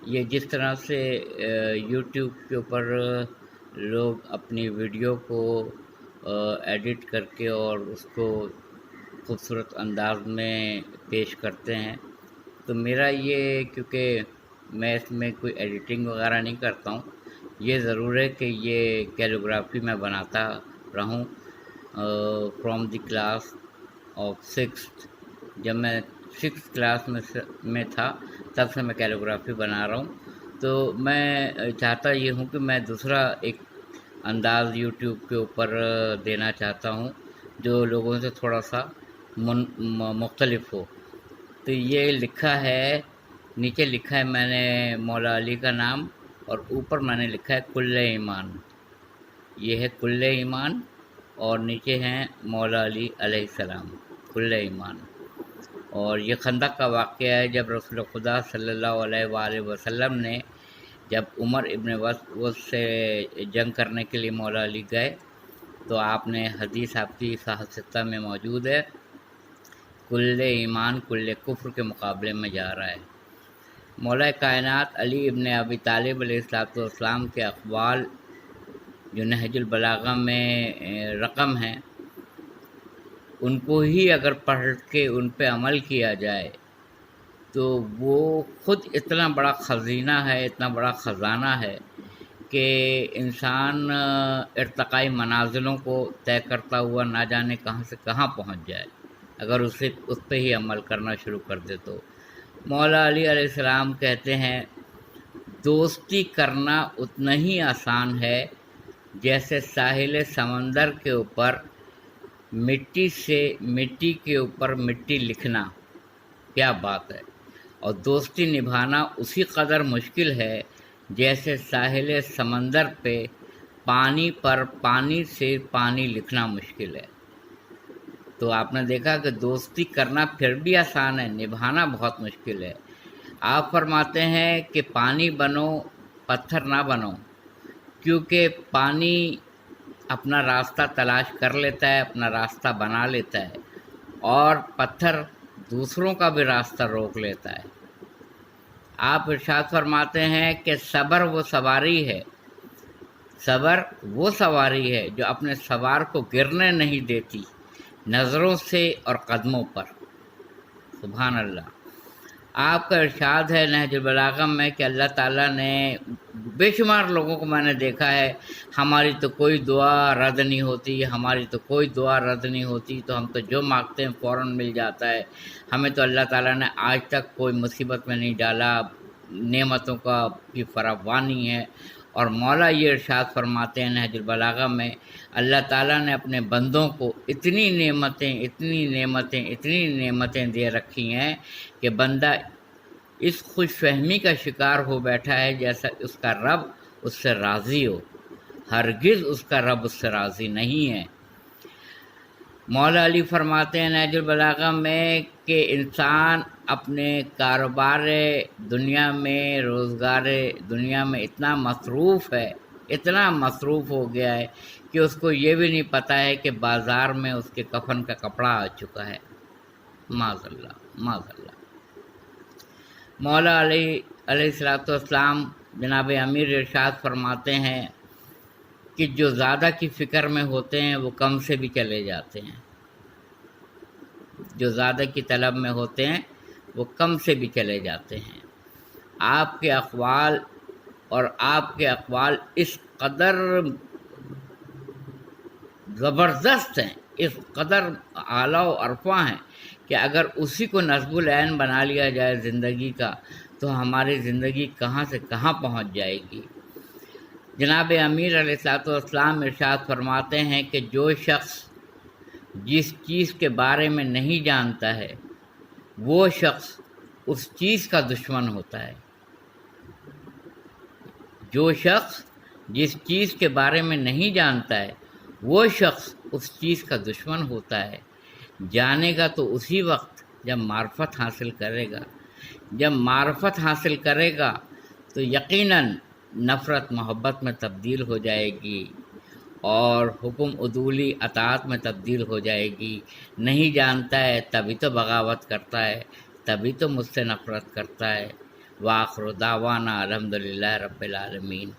یہ جس طرح سے یوٹیوب کے اوپر لوگ اپنی ویڈیو کو ایڈٹ کر کے اور اس کو خوبصورت انداز میں پیش کرتے ہیں، تو میرا یہ کیونکہ میں اس میں کوئی ایڈیٹنگ وغیرہ نہیں کرتا ہوں، یہ ضرور ہے کہ یہ کیلیگرافی میں بناتا رہوں from the class of sixth. جب میں سکس کلاس میں تھا تب سے میں کیلیگرافی بنا رہا ہوں. تو میں چاہتا یہ ہوں کہ میں دوسرا ایک انداز یوٹیوب کے اوپر دینا چاہتا ہوں جو لوگوں سے تھوڑا سا مختلف ہو. تو یہ لکھا ہے، نیچے لکھا ہے میں نے مولا علی کا نام، اور اوپر میں نے لکھا ہے کل ایمان. یہ ہے کل ایمان اور نیچے ہیں مولا علی علیہ السلام، کل ایمان. اور یہ خندق کا واقعہ ہے جب رسول خدا صلی اللہ علیہ وآلہ وسلم نے جب عمر ابن وس سے جنگ کرنے کے لیے مولا علی گئے تو آپ نے حدیث آپ کی صحیح ستہ میں موجود ہے، کل ایمان کل کفر کے مقابلے میں جا رہا ہے. مولا کائنات علی ابن ابی طالب علیہ السلام کے اقوال جو نہج البلاغہ میں رقم ہیں، ان کو ہی اگر پڑھ کے ان پہ عمل کیا جائے تو وہ خود اتنا بڑا خزینہ ہے، اتنا بڑا خزانہ ہے کہ انسان ارتقائی منازلوں کو طے کرتا ہوا نہ جانے کہاں سے کہاں پہنچ جائے اگر اس پہ ہی عمل کرنا شروع کر دے. تو مولا علی علیہ السلام کہتے ہیں دوستی کرنا اتنا ہی آسان ہے جیسے ساحل سمندر کے اوپر مٹی کے اوپر مٹی لکھنا. کیا بات ہے! اور دوستی نبھانا اسی قدر مشکل ہے جیسے ساحل سمندر پہ پانی پر پانی سے پانی لکھنا مشکل ہے. تو آپ نے دیکھا کہ دوستی کرنا پھر بھی آسان ہے، نبھانا بہت مشکل ہے. آپ فرماتے ہیں کہ پانی بنو پتھر نہ بنو، کیونکہ پانی اپنا راستہ تلاش کر لیتا ہے، اپنا راستہ بنا لیتا ہے، اور پتھر دوسروں کا بھی راستہ روک لیتا ہے. آپ ارشاد فرماتے ہیں کہ صبر وہ سواری ہے، صبر وہ سواری ہے جو اپنے سوار کو گرنے نہیں دیتی نظروں سے اور قدموں پر. سبحان اللہ. آپ کا ارشاد ہے نہج البلاغہ میں کہ اللہ تعالیٰ نے بے شمار لوگوں کو میں نے دیکھا ہے، ہماری تو کوئی دعا رد نہیں ہوتی، ہماری تو کوئی دعا رد نہیں ہوتی، تو ہم تو جو مانگتے ہیں فوراً مل جاتا ہے، ہمیں تو اللہ تعالیٰ نے آج تک کوئی مصیبت میں نہیں ڈالا، نعمتوں کا کی فراوانی ہے. اور مولا یہ ارشاد فرماتے ہیں نہج البلاغہ میں اللہ تعالیٰ نے اپنے بندوں کو اتنی نعمتیں دے رکھی ہیں کہ بندہ اس خوش فہمی کا شکار ہو بیٹھا ہے جیسا اس کا رب اس سے راضی ہو. ہرگز اس کا رب اس سے راضی نہیں ہے. مولا علی فرماتے ہیں نہج البلاغہ میں کہ انسان اپنے کاروبار دنیا میں، روزگار دنیا میں اتنا مصروف ہو گیا ہے کہ اس کو یہ بھی نہیں پتہ ہے کہ بازار میں اس کے کفن کا کپڑا آ چکا ہے. معاذ اللہ معاذ اللہ. مولا علی علیہ السلام جناب امیر ارشاد فرماتے ہیں کہ جو زیادہ کی فکر میں ہوتے ہیں وہ کم سے بھی چلے جاتے ہیں، جو زیادہ کی طلب میں ہوتے ہیں وہ کم سے بھی چلے جاتے ہیں. آپ کے اقوال اس قدر زبردست ہیں، اس قدر اعلیٰ و ارفع ہیں کہ اگر اسی کو نصب العین بنا لیا جائے زندگی کا تو ہماری زندگی کہاں سے کہاں پہنچ جائے گی. جناب امیر علیہ السلام ارشاد فرماتے ہیں کہ جو شخص جس چیز کے بارے میں نہیں جانتا ہے وہ شخص اس چیز کا دشمن ہوتا ہے. جو شخص جس چیز کے بارے میں نہیں جانتا ہے وہ شخص اس چیز کا دشمن ہوتا ہے. جانے گا تو اسی وقت جب معرفت حاصل کرے گا. جب معرفت حاصل کرے گا تو یقیناً نفرت محبت میں تبدیل ہو جائے گی اور حکم عدولی اطاعت میں تبدیل ہو جائے گی. نہیں جانتا ہے تبھی تو بغاوت کرتا ہے، تبھی تو مجھ سے نفرت کرتا ہے. وآخر دعوانا الحمدللہ رب العالمین۔